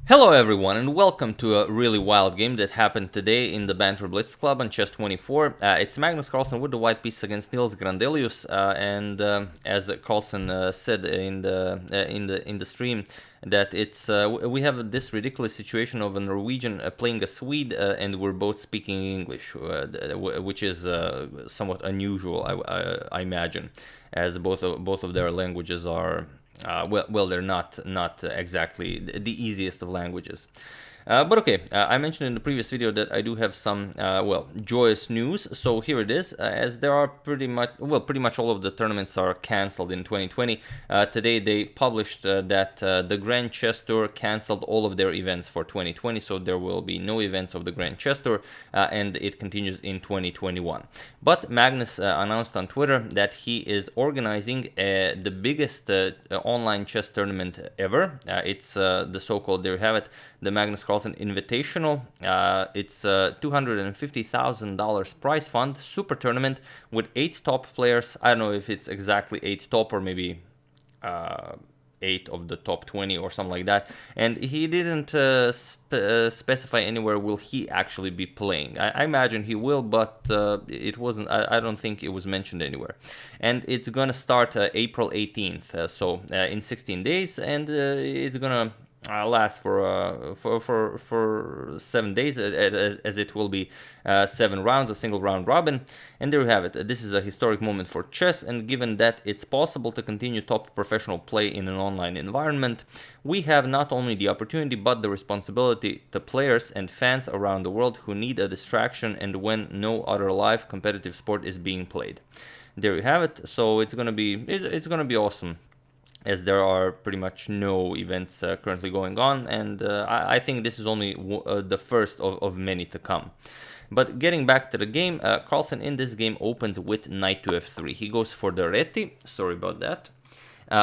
Hello everyone and welcome to a really wild game that happened today in the Banter Blitz club on Chess24. It's Magnus Carlsen with the white piece against Nils Grandelius, and as Carlsen said in the stream, that we have this ridiculous situation of a Norwegian playing a Swede, and we're both speaking English, which is somewhat unusual, I imagine, as both of their languages are. They're not exactly the easiest of languages. But okay, I mentioned in the previous video that I do have some, joyous news. So here it is, as there are pretty much all of the tournaments are cancelled in 2020. Today they published that the Grand Chess Tour cancelled all of their events for 2020, so there will be no events of the Grand Chess Tour, and it continues in 2021. But Magnus announced on Twitter that he is organizing the biggest online chess tournament ever. It's the so-called, there you have it, the Magnus Carlsen Invitational. It's $250,000 prize fund, super tournament with 8 top players. I don't know if it's exactly 8 top or maybe 8 of the top 20 or something like that. And he didn't specify anywhere will he actually be playing. I imagine he will, but it wasn't. I don't think it was mentioned anywhere. And it's gonna start April 18th, so in 16 days, and it's gonna last for 7 days, as it will be 7 rounds, a single round robin. And there you have it. This is a historic moment for chess, and given that it's possible to continue top professional play in an online environment, we have not only the opportunity but the responsibility to players and fans around the world who need a distraction and when no other live competitive sport is being played. There you have it. So it's gonna be awesome, as there are pretty much no events currently going on, and I think this is only the first of many to come. But getting back to the game, Carlsen in this game opens with knight to f3. He goes for the Reti, sorry about that.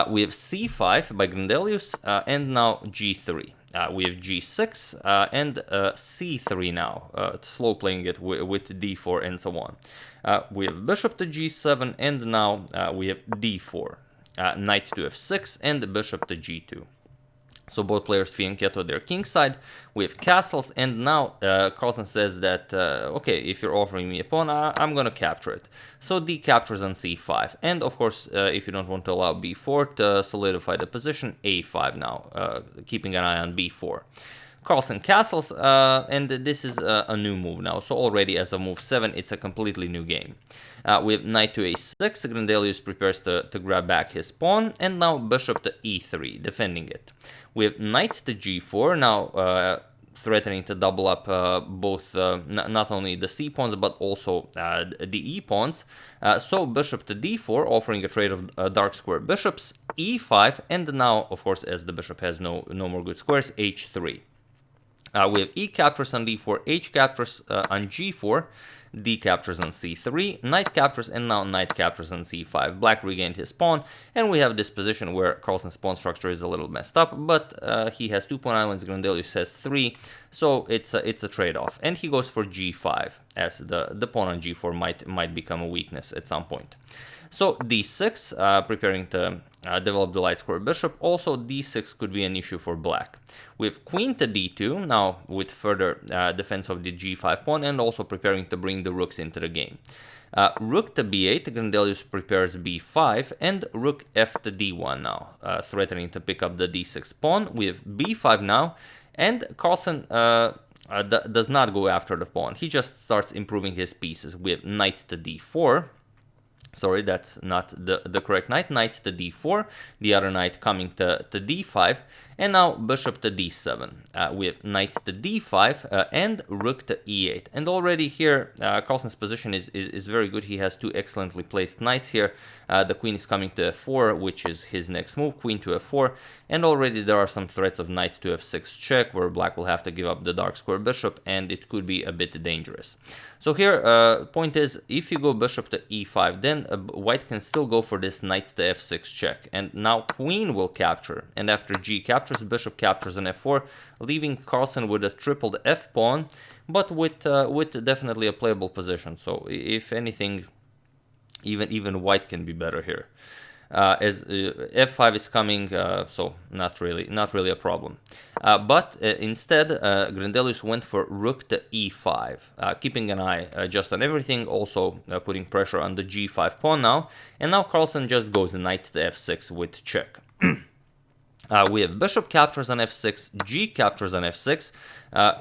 We have c5 by Grandelius, and now g3. We have g6 and c3 now, slow playing it with d4 and so on. We have bishop to g7, and now we have d4. Knight to f6 and bishop to g2. So both players fianchetto their king side. We have castles, and now Carlsen says that okay, if you're offering me a pawn, I'm gonna capture it. So d captures on c5, and of course if you don't want to allow b4 to solidify the position, a5 now, keeping an eye on b4. Carlsen castles, and this is a new move now. So already as of move 7, it's a completely new game. We have knight to a6, Grandelius prepares to grab back his pawn, and now bishop to e3, defending it. We have knight to g4, now threatening to double up both, not only the c pawns, but also the e pawns. So bishop to d4, offering a trade of dark square bishops, e5, and now, of course, as the bishop has no more good squares, h3. We have e captures on d4, h captures on g4, d captures on c3, knight captures, and now knight captures on c5. Black regained his pawn, and we have this position where Carlsen's pawn structure is a little messed up, but he has 2 pawn islands, Grandelius has 3, so it's a trade-off. And he goes for g5, as the pawn on g4 might become a weakness at some point. So d6, preparing to develop the light square bishop. Also d6 could be an issue for black. We have queen to d2, now with further defense of the g5 pawn, and also preparing to bring the rooks into the game. Rook to b8, Grandelius prepares b5, and rook f to d1 now, threatening to pick up the d6 pawn. We have b5 now, and Carlsen does not go after the pawn. He just starts improving his pieces. We have knight to d4. Sorry, that's not the correct knight. Knight to d4, the other knight coming to d5, and now bishop to d7. We have knight to d5 and rook to e8. And already here, Carlsen's position is very good. He has 2 excellently placed knights here. The queen is coming to f4, which is his next move, queen to f4. And already there are some threats of knight to f6 check, where black will have to give up the dark square bishop, and it could be a bit dangerous. So here, point is, if you go bishop to e5, then white can still go for this knight to f6 check. And now queen will capture, and after g captures, bishop captures on f4, leaving Carlsen with a tripled f pawn, but with definitely a playable position. So if anything, even white can be better here. as f5 is coming, so not really a problem. But instead, Grandelius went for rook to e5, keeping an eye just on everything, also putting pressure on the g5 pawn now. And now Carlsen just goes knight to f6 with check. We have bishop captures on f6, g captures on f6.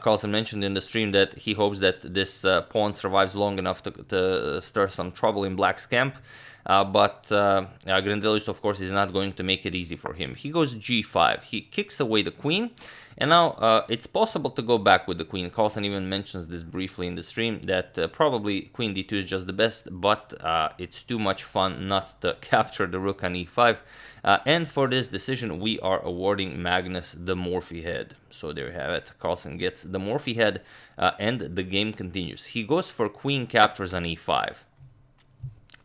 Carlsen mentioned in the stream that he hopes that this pawn survives long enough to stir some trouble in black's camp. But Grandelius, of course, is not going to make it easy for him. He goes g5. He kicks away the queen. And now it's possible to go back with the queen. Carlsen even mentions this briefly in the stream, that probably queen d2 is just the best, but it's too much fun not to capture the rook on e5. And for this decision, we are awarding Magnus the Morphy head. So there you have it. Carlsen gets the Morphy head, and the game continues. He goes for queen captures on e5.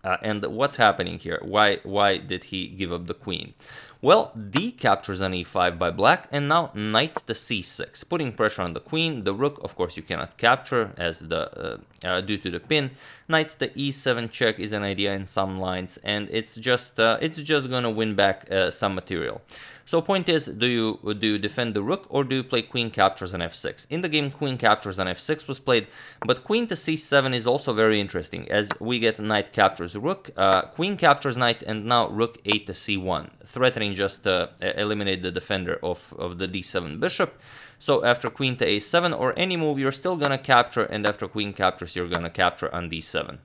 And what's happening here? Why did he give up the queen? Well, d captures on e5 by black, and now knight to c6, putting pressure on the queen. The rook, of course, you cannot capture as the due to the pin. Knight to e7 check is an idea in some lines, and it's just gonna win back some material. So point is, do you defend the rook, or do you play queen captures on f6? In the game, queen captures on f6 was played, but queen to c7 is also very interesting, as we get knight captures rook, queen captures knight, and now rook 8 to c1, threatening just to eliminate the defender of the d7 bishop. So after queen to a7 or any move, you're still gonna capture, and after queen captures, you're gonna capture on d7.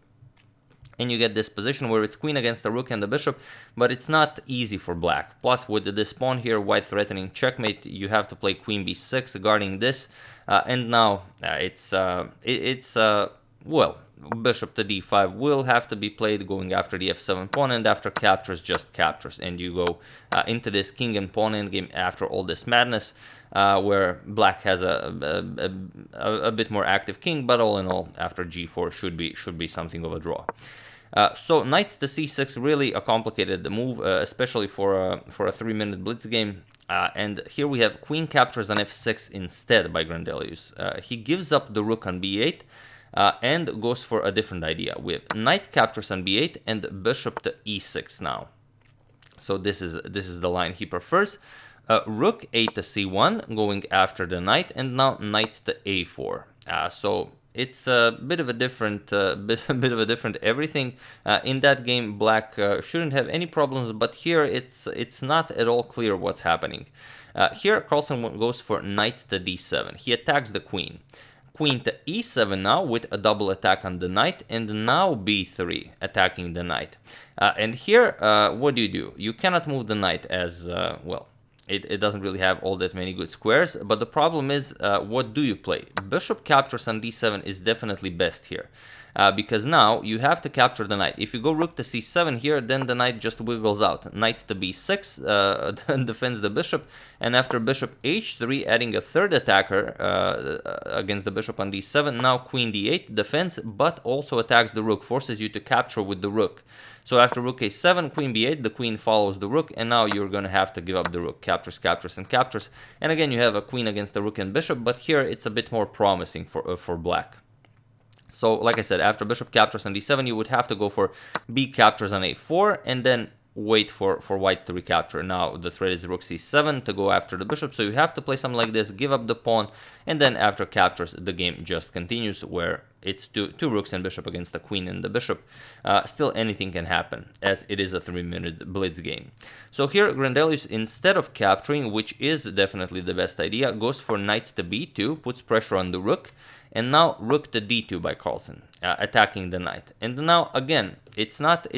And you get this position where it's queen against the rook and the bishop, but it's not easy for black. Plus, with this pawn here, white threatening checkmate, you have to play queen b6 guarding this. And now well, bishop to d5 will have to be played going after the f7 pawn, and after captures, just captures. And you go into this king and pawn endgame after all this madness, where black has a bit more active king, but all in all, after g4 should be something of a draw. So knight to c6, really a complicated move, especially for a 3-minute blitz game. And here we have queen captures on f6 instead by Grandelius. He gives up the rook on b8 and goes for a different idea. We have knight captures on b8 and bishop to e6 now. So this is the line he prefers. Rook 8 to c1 going after the knight, and now knight to a4. So it's a bit of a different everything. In that game, black shouldn't have any problems, but here it's not at all clear what's happening. Here Carlsen goes for knight to d7. He attacks the queen. Queen to e7 now with a double attack on the knight, and now b3 attacking the knight. And here, what do? You cannot move the knight as, well, it doesn't really have all that many good squares, but the problem is, what do you play? Bishop captures on d7 is definitely best here. Because now you have to capture the knight. If you go rook to c7 here, then the knight just wiggles out. Knight to b6 defends the bishop, and after bishop h3, adding a third attacker against the bishop on d7, now queen d8 defends, but also attacks the rook, forces you to capture with the rook. So after rook a7, queen b8, the queen follows the rook, and now you're going to have to give up the rook. Captures, captures, and captures. And again, you have a queen against the rook and bishop, but here it's a bit more promising for black. So, like I said, after bishop captures on d7, you would have to go for b captures on a4, and then wait for white to recapture. Now, the threat is rook c7 to go after the bishop, so you have to play something like this, give up the pawn, and then after captures, the game just continues, where it's two rooks and bishop against the queen and the bishop. Still, anything can happen, as it is a 3-minute blitz game. So here, Grandelius, instead of capturing, which is definitely the best idea, goes for knight to b2, puts pressure on the rook, and now rook to d2 by Carlsen, attacking the knight. And now, again, it's not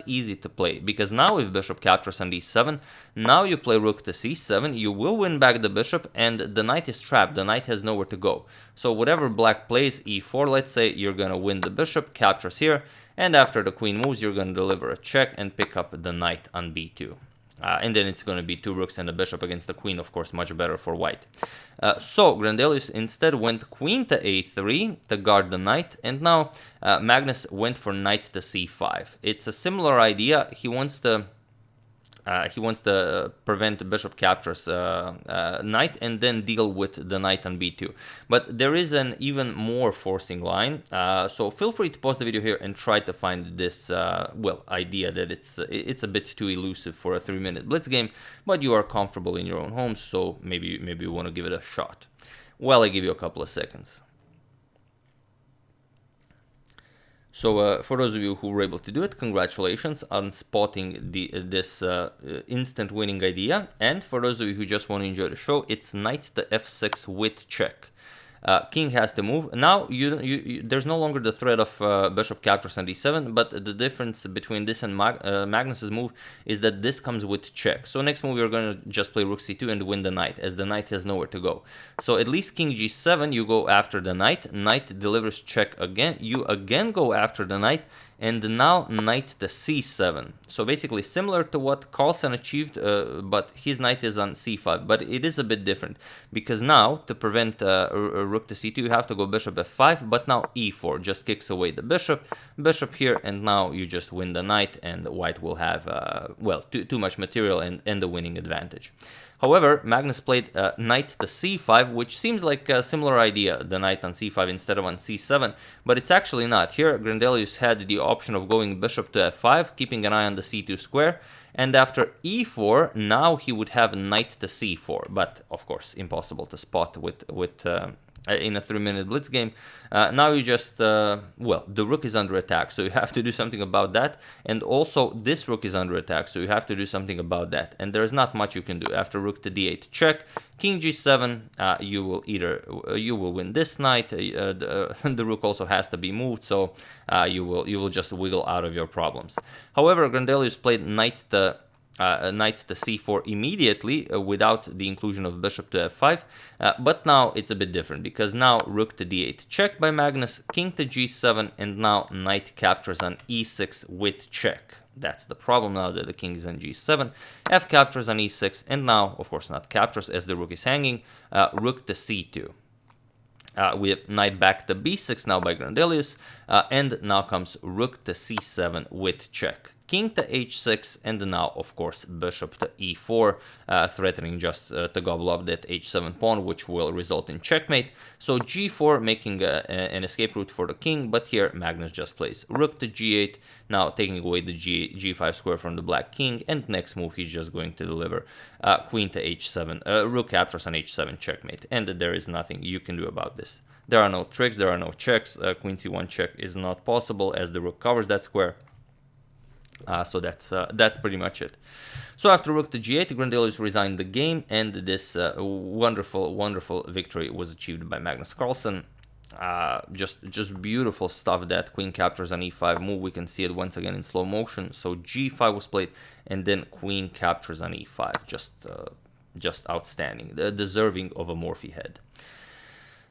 easy to play, because now if bishop captures on d7, now you play rook to c7, you will win back the bishop, and the knight is trapped, the knight has nowhere to go. So whatever black plays, e4, let's say, you're gonna win the bishop, captures here, and after the queen moves, you're gonna deliver a check and pick up the knight on b2. And then it's going to be two rooks and a bishop against the queen, of course, much better for white. So Grandelius instead went queen to a3 to guard the knight, and now Magnus went for knight to c5. It's a similar idea. He wants to He wants to prevent bishop captures knight and then deal with the knight on b2. But there is an even more forcing line, so feel free to pause the video here and try to find this well, idea that it's a bit too elusive for a 3-minute blitz game, but you are comfortable in your own home, so maybe you want to give it a shot. Well, I give you a couple of seconds. So for those of you who were able to do it, congratulations on spotting this instant winning idea. And for those of you who just want to enjoy the show, it's knight to f6 with check. King has to move. Now there's no longer the threat of bishop captures on d7, but the difference between this and Magnus's move is that this comes with check. So next move you're going to just play rook c2 and win the knight, as the knight has nowhere to go. So at least king g7, you go after the knight, knight delivers check again, you again go after the knight, and now knight to c7. So basically similar to what Carlsen achieved, but his knight is on c5. But it is a bit different, because now to prevent rook to c2, you have to go bishop f5, but now e4 just kicks away the bishop here, and now you just win the knight, and white will have, well, too much material and the winning advantage. However, Magnus played knight to c5, which seems like a similar idea, the knight on c5 instead of on c7, but it's actually not. Here, Grandelius had the option of going bishop to f5, keeping an eye on the c2 square, and after e4, now he would have knight to c4, but of course, impossible to spot with in a 3-minute blitz game. Now you just, well, the rook is under attack, so you have to do something about that, and also this rook is under attack, so you have to do something about that, and there's not much you can do. After rook to d8 check, king g7, you will win this knight, the rook also has to be moved, so you will just wiggle out of your problems. However, Grandelius played knight to c4 immediately without the inclusion of bishop to f5, but now it's a bit different, because now rook to d8 check by Magnus, king to g7, and now knight captures on e6 with check. That's the problem now that the king is on g7, f captures on e6, and now, of course, not captures as the rook is hanging, rook to c2. We have knight back to b6 now by Grandelius, and now comes rook to c7 with check. King to h6, and now, of course, bishop to e4, threatening just to gobble up that h7 pawn, which will result in checkmate. So g4 making an escape route for the king, but here Magnus just plays rook to g8, now taking away the g5 square from the black king, and next move he's just going to deliver queen to h7, rook captures on h7 checkmate, and there is nothing you can do about this. There are no tricks, there are no checks, queen c1 check is not possible as the rook covers that square. So that's pretty much it. So after rook to g8, Grandelius resigned the game, and this wonderful victory was achieved by Magnus Carlsen. Just beautiful stuff. That queen captures on e5 move, we can see it once again in slow motion. So g5 was played, and then queen captures on e5. Just outstanding, deserving of a Morphy head.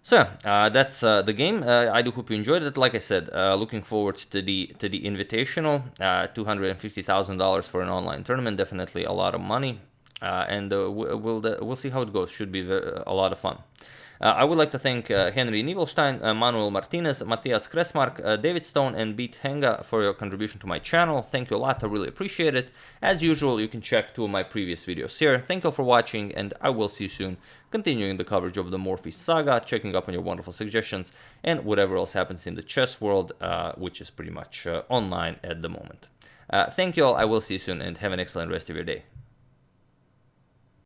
So that's the game. I do hope you enjoyed it. Like I said, looking forward to the invitational. $250,000 for an online tournament, definitely a lot of money, and we'll see how it goes. Should be a lot of fun. I would like to thank Henry Nivelstein, Manuel Martinez, Matthias Kressmark, David Stone, and Beat Henga for your contribution to my channel. Thank you a lot, I really appreciate it. As usual, you can check 2 of my previous videos here. Thank you for watching, and I will see you soon, continuing the coverage of the Morphy saga, checking up on your wonderful suggestions, and whatever else happens in the chess world, which is pretty much online at the moment. Thank you all, I will see you soon, and have an excellent rest of your day.